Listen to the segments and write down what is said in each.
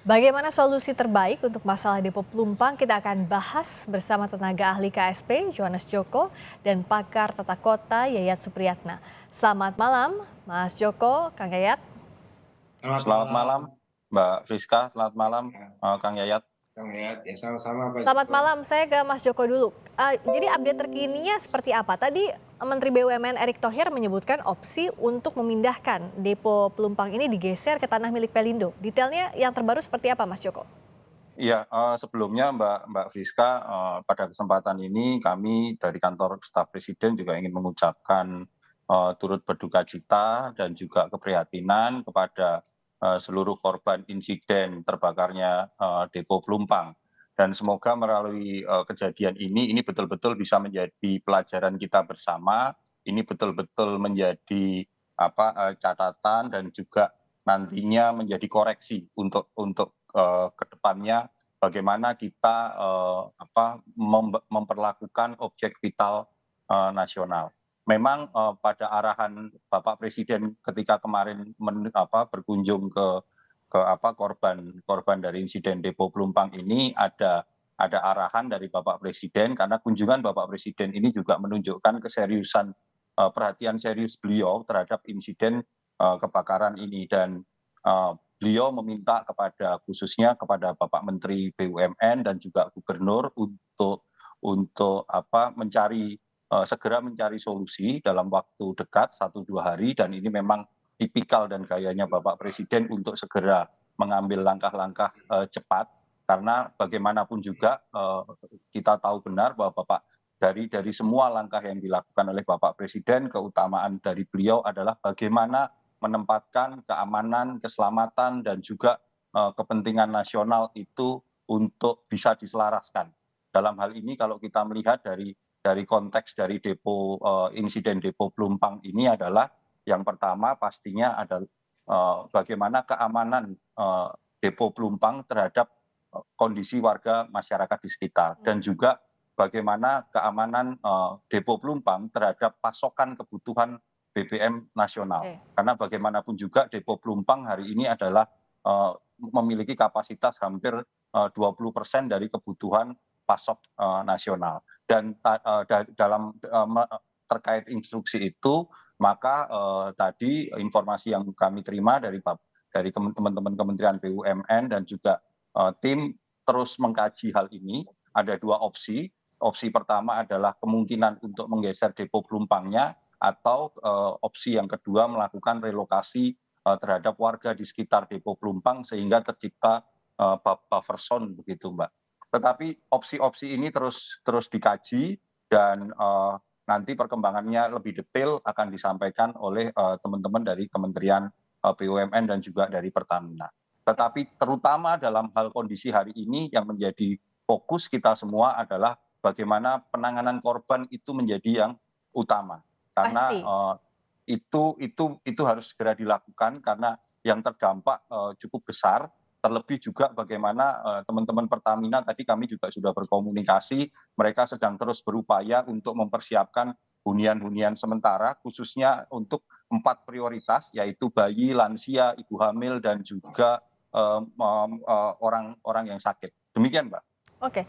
Bagaimana solusi terbaik untuk masalah depo pelumpang? Kita akan bahas bersama tenaga ahli KSP Johannes Joko dan pakar tata kota Yayat Supriyatna. Selamat malam, Mas Joko, Kang Yayat. Selamat Selamat malam, malam, Mbak Friska, selamat malam, Rizka. Kang Yayat. Kang Yayat, ya sama-sama Pak Selamat Joko. malam, saya ke Mas Joko dulu. Jadi update terkininya seperti apa? Tadi Menteri BUMN Erick Thohir menyebutkan opsi untuk memindahkan depo pelumpang ini digeser ke tanah milik Pelindo. Detailnya yang terbaru seperti apa, Mas Joko? Iya, sebelumnya Mbak Friska, pada kesempatan ini kami dari kantor staf presiden juga ingin mengucapkan, turut berduka cita dan juga keprihatinan kepada, seluruh korban insiden terbakarnya, depo Pelumpang. Dan semoga melalui, kejadian ini betul-betul bisa menjadi pelajaran kita bersama, ini betul-betul menjadi catatan dan juga nantinya menjadi koreksi untuk ke depannya bagaimana kita memperlakukan objek vital nasional. Memang pada arahan Bapak Presiden ketika kemarin berkunjung ke korban dari insiden depo Pelumpang ini ada arahan dari Bapak Presiden karena kunjungan Bapak Presiden ini juga menunjukkan keseriusan perhatian serius beliau terhadap insiden kebakaran ini dan beliau meminta khususnya kepada Bapak Menteri BUMN dan juga Gubernur untuk segera mencari solusi dalam waktu dekat 1-2 hari dan ini memang tipikal dan gayanya Bapak Presiden untuk segera mengambil langkah-langkah cepat karena bagaimanapun juga kita tahu benar bahwa dari semua langkah yang dilakukan oleh Bapak Presiden, keutamaan dari beliau adalah bagaimana menempatkan keamanan, keselamatan, dan juga kepentingan nasional itu untuk bisa diselaraskan. Dalam hal ini kalau kita melihat dari konteks dari insiden depo Pelumpang ini adalah yang pertama pastinya adalah bagaimana keamanan depo Pelumpang terhadap kondisi warga masyarakat di sekitar dan juga bagaimana keamanan depo Pelumpang terhadap pasokan kebutuhan BBM nasional. Oke. Karena bagaimanapun juga depo Pelumpang hari ini adalah memiliki kapasitas hampir 20% dari kebutuhan pasok nasional. Dan terkait instruksi itu, maka tadi informasi yang kami terima dari teman-teman Kementerian BUMN dan juga tim terus mengkaji hal ini. Ada 2 opsi. Opsi pertama adalah kemungkinan untuk menggeser depo Pelumpangnya atau opsi yang kedua melakukan relokasi terhadap warga di sekitar depo Pelumpang sehingga tercipta buffer zone begitu Mbak. Tetapi opsi-opsi ini terus dikaji dan nanti perkembangannya lebih detail akan disampaikan oleh teman-teman dari Kementerian BUMN dan juga dari Pertamina. Tetapi terutama dalam hal kondisi hari ini yang menjadi fokus kita semua adalah bagaimana penanganan korban itu menjadi yang utama karena Pasti. itu harus segera dilakukan karena yang terdampak cukup besar terlebih juga bagaimana teman-teman Pertamina tadi kami juga sudah berkomunikasi mereka sedang terus berupaya untuk mempersiapkan hunian-hunian sementara khususnya untuk 4 prioritas yaitu bayi, lansia, ibu hamil dan juga orang-orang yang sakit. Demikian Mbak. Oke,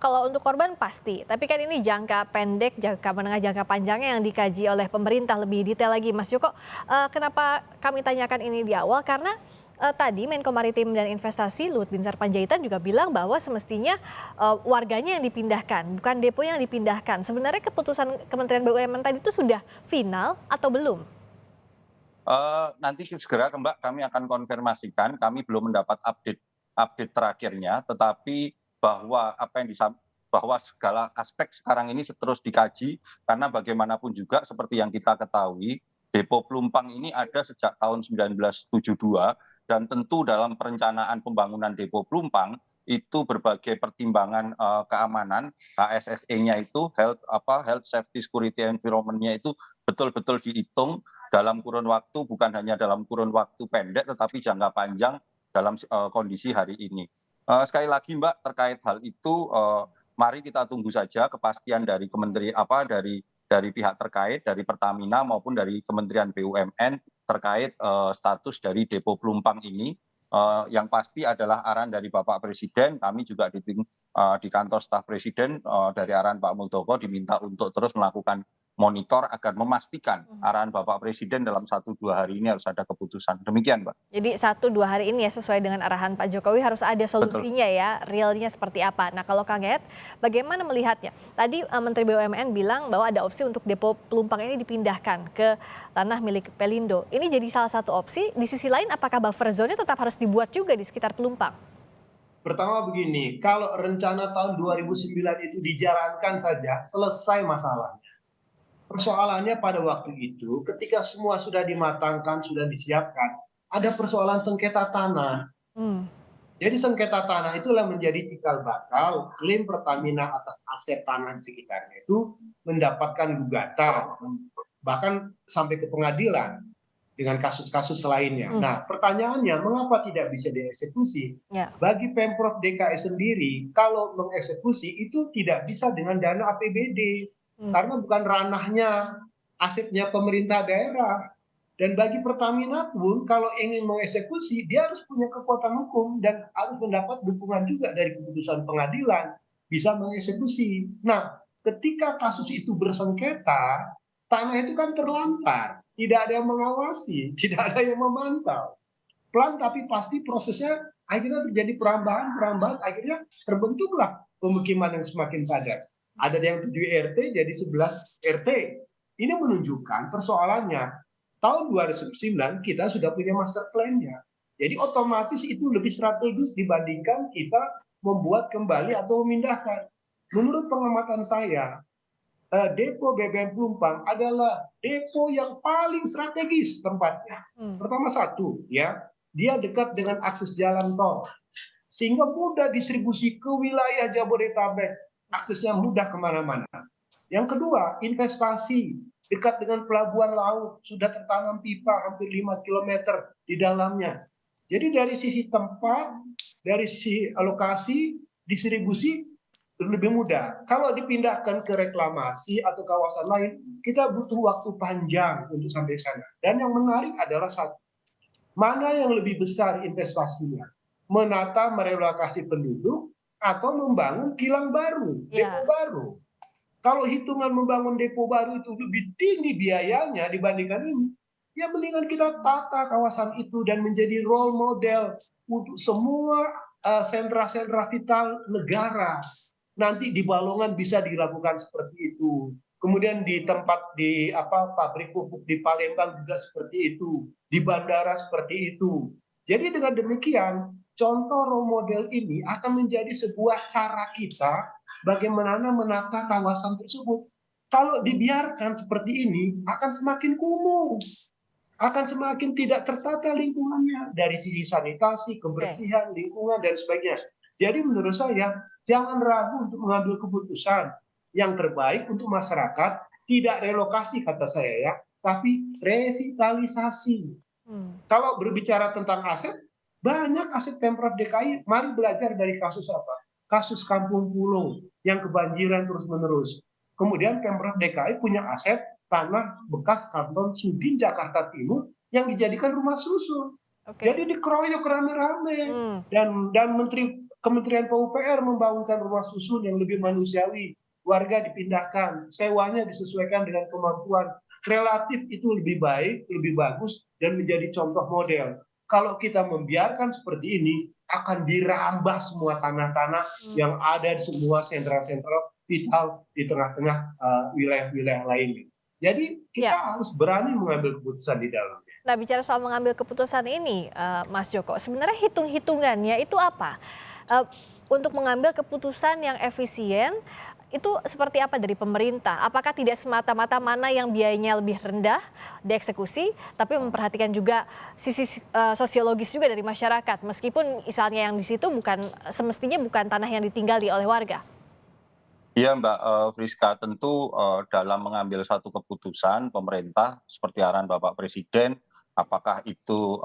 kalau untuk korban pasti, tapi kan ini jangka pendek, jangka menengah, jangka panjangnya yang dikaji oleh pemerintah lebih detail lagi. Mas Joko, kenapa kami tanyakan ini di awal? Karena tadi Menko Maritim dan Investasi Luhut Binsar Panjaitan juga bilang bahwa semestinya warganya yang dipindahkan, bukan depo yang dipindahkan. Sebenarnya keputusan Kementerian BUMN tadi itu sudah final atau belum? Nanti segera Mbak kami akan konfirmasikan, kami belum mendapat update terakhirnya, tetapi bahwa segala aspek sekarang ini terus dikaji, karena bagaimanapun juga seperti yang kita ketahui, depo Pelumpang ini ada sejak tahun 1972 dan tentu dalam perencanaan pembangunan depo Pelumpang itu berbagai pertimbangan keamanan HSSE-nya itu health safety security environment-nya itu betul-betul dihitung dalam kurun waktu bukan hanya dalam kurun waktu pendek tetapi jangka panjang dalam kondisi hari ini. Sekali lagi Mbak terkait hal itu mari kita tunggu saja kepastian dari dari pihak terkait dari Pertamina maupun dari Kementerian BUMN terkait status dari depo Pelumpang ini. Yang pasti adalah arahan dari Bapak Presiden, kami juga di kantor staf Presiden dari arahan Pak Muldoko diminta untuk terus melakukan monitor agar memastikan arahan Bapak Presiden dalam 1-2 hari ini harus ada keputusan. Demikian, Mbak. Jadi 1-2 hari ini ya sesuai dengan arahan Pak Jokowi harus ada Betul. solusinya ya, realnya seperti apa. Nah kalau Kang Yayat, bagaimana melihatnya? Tadi Menteri BUMN bilang bahwa ada opsi untuk depo Pelumpang ini dipindahkan ke tanah milik Pelindo. Ini jadi salah satu opsi. Di sisi lain apakah buffer zone-nya tetap harus dibuat juga di sekitar Pelumpang? Pertama begini, kalau rencana tahun 2009 itu dijalankan saja, selesai masalah. Persoalannya pada waktu itu, ketika semua sudah dimatangkan, sudah disiapkan, ada persoalan sengketa tanah. Hmm. Jadi sengketa tanah itulah menjadi cikal bakal klaim Pertamina atas aset tanah di sekitarnya itu mendapatkan gugatan, bahkan sampai ke pengadilan dengan kasus-kasus lainnya. Nah, pertanyaannya, mengapa tidak bisa dieksekusi? Ya. Bagi Pemprov DKI sendiri, kalau mengeksekusi itu tidak bisa dengan dana APBD. Karena bukan ranahnya, asetnya pemerintah daerah. Dan bagi Pertamina pun kalau ingin mengeksekusi, dia harus punya kekuatan hukum dan harus mendapat dukungan juga dari keputusan pengadilan bisa mengeksekusi. Nah, ketika kasus itu bersengketa, tanah itu kan terlantar, tidak ada yang mengawasi, tidak ada yang memantau. Pelan tapi pasti prosesnya akhirnya terjadi perambahan, akhirnya terbentuklah pemukiman yang semakin padat. Ada yang 7 RT jadi 11 RT. Ini menunjukkan persoalannya. Tahun 2009 kita sudah punya master plan-nya. Jadi otomatis itu lebih strategis dibandingkan kita membuat kembali atau memindahkan. Menurut pengamatan saya, depo BBM Pelumpang adalah depo yang paling strategis tempatnya. Pertama satu, ya, dia dekat dengan akses jalan tol, sehingga mudah distribusi ke wilayah Jabodetabek, aksesnya mudah kemana-mana. Yang kedua, investasi dekat dengan pelabuhan laut, sudah tertanam pipa hampir 5 km di dalamnya. Jadi dari sisi tempat, dari sisi alokasi, distribusi, lebih mudah. Kalau dipindahkan ke reklamasi atau kawasan lain, kita butuh waktu panjang untuk sampai sana. Dan yang menarik adalah satu, mana yang lebih besar investasinya? Menata merelokasi penduduk atau membangun kilang baru, depo baru. Kalau hitungan membangun depo baru itu lebih tinggi biayanya dibandingkan ini, ya mendingan kita tata kawasan itu dan menjadi role model untuk semua sentra-sentra vital negara. Nanti di Balongan bisa dilakukan seperti itu. Kemudian di tempat di pabrik pupuk di Palembang juga seperti itu, di bandara seperti itu. Jadi dengan demikian, contoh role model ini akan menjadi sebuah cara kita bagaimana menata kawasan tersebut. Kalau dibiarkan seperti ini, akan semakin kumuh, akan semakin tidak tertata lingkungannya dari sisi sanitasi, kebersihan, lingkungan, dan sebagainya. Jadi menurut saya, jangan ragu untuk mengambil keputusan yang terbaik untuk masyarakat, tidak relokasi kata saya ya, tapi revitalisasi. Kalau berbicara tentang aset, banyak aset Pemprov DKI, mari belajar dari kasus apa? Kasus Kampung Pulau yang kebanjiran terus-menerus. Kemudian Pemprov DKI punya aset tanah bekas kantor Sudin Jakarta Timur yang dijadikan rumah susun. Jadi dikeroyok rame-rame. Dan Kementerian PUPR membangunkan rumah susun yang lebih manusiawi. Warga dipindahkan, sewanya disesuaikan dengan kemampuan. Relatif itu lebih baik, lebih bagus, dan menjadi contoh model. Kalau kita membiarkan seperti ini, akan dirambah semua tanah-tanah yang ada di semua sentra-sentra vital di tengah-tengah wilayah-wilayah lainnya. Jadi kita harus berani mengambil keputusan di dalamnya. Nah, bicara soal mengambil keputusan ini, Mas Joko, sebenarnya hitung-hitungannya itu apa? Untuk mengambil keputusan yang efisien, itu seperti apa dari pemerintah? Apakah tidak semata-mata mana yang biayanya lebih rendah dieksekusi, tapi memperhatikan juga sisi sosiologis juga dari masyarakat, meskipun misalnya yang di situ semestinya bukan tanah yang ditinggali oleh warga? Iya Mbak Friska, tentu dalam mengambil satu keputusan pemerintah seperti arahan Bapak Presiden, apakah itu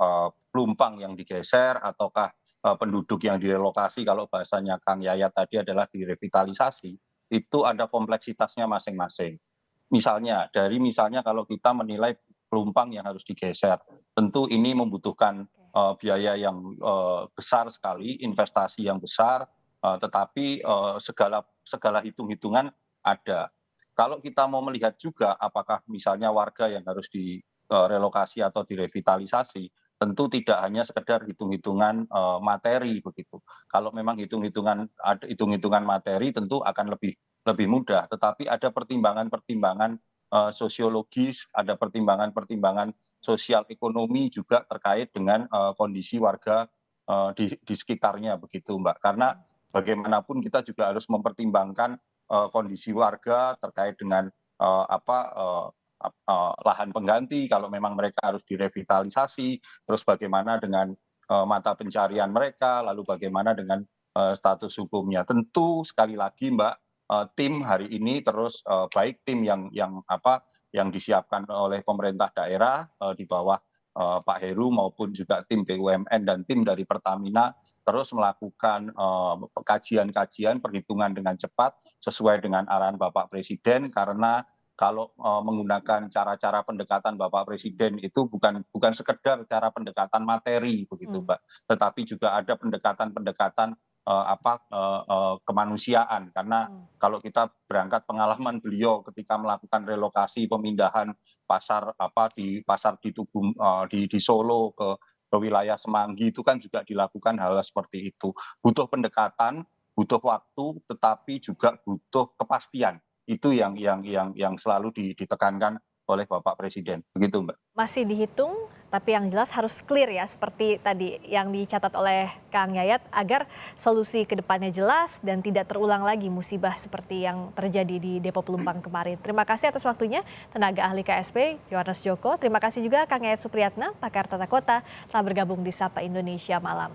Pelumpang yang digeser ataukah penduduk yang direlokasi, kalau bahasanya Kang Yayat tadi adalah direvitalisasi, itu ada kompleksitasnya masing-masing. Misalnya kalau kita menilai Pelumpang yang harus digeser, tentu ini membutuhkan biaya yang besar sekali, investasi yang besar, tetapi segala hitung-hitungan ada. Kalau kita mau melihat juga apakah misalnya warga yang harus direlokasi atau direvitalisasi, tentu tidak hanya sekedar hitung-hitungan materi begitu. Kalau memang hitung-hitungan materi tentu akan lebih mudah, tetapi ada pertimbangan-pertimbangan sosiologis, ada pertimbangan-pertimbangan sosial ekonomi juga terkait dengan kondisi warga di sekitarnya begitu, Mbak. Karena bagaimanapun kita juga harus mempertimbangkan kondisi warga terkait dengan lahan pengganti kalau memang mereka harus direvitalisasi, terus bagaimana dengan mata pencarian mereka, lalu bagaimana dengan status hukumnya. Tentu sekali lagi, Mbak, tim hari ini terus baik tim yang disiapkan oleh pemerintah daerah di bawah Pak Heru maupun juga tim BUMN dan tim dari Pertamina terus melakukan kajian-kajian perhitungan dengan cepat sesuai dengan arahan Bapak Presiden, karena kalau menggunakan cara-cara pendekatan Bapak Presiden itu bukan sekedar cara pendekatan materi begitu, Mbak, tetapi juga ada pendekatan-pendekatan kemanusiaan, karena kalau kita berangkat pengalaman beliau ketika melakukan relokasi pemindahan pasar di Solo ke wilayah Semanggi itu kan juga dilakukan hal seperti itu. Butuh pendekatan, butuh waktu, tetapi juga butuh kepastian. Itu yang selalu ditekankan oleh Bapak Presiden. Begitu, Mbak. Masih dihitung, tapi yang jelas harus clear ya, seperti tadi yang dicatat oleh Kang Yayat, agar solusi ke depannya jelas dan tidak terulang lagi musibah seperti yang terjadi di Depo Pelumpang kemarin. Terima kasih atas waktunya tenaga ahli KSP Yohanes Joko. Terima kasih juga Kang Yayat Supriyatna, pakar tata kota, telah bergabung di Sapa Indonesia Malam.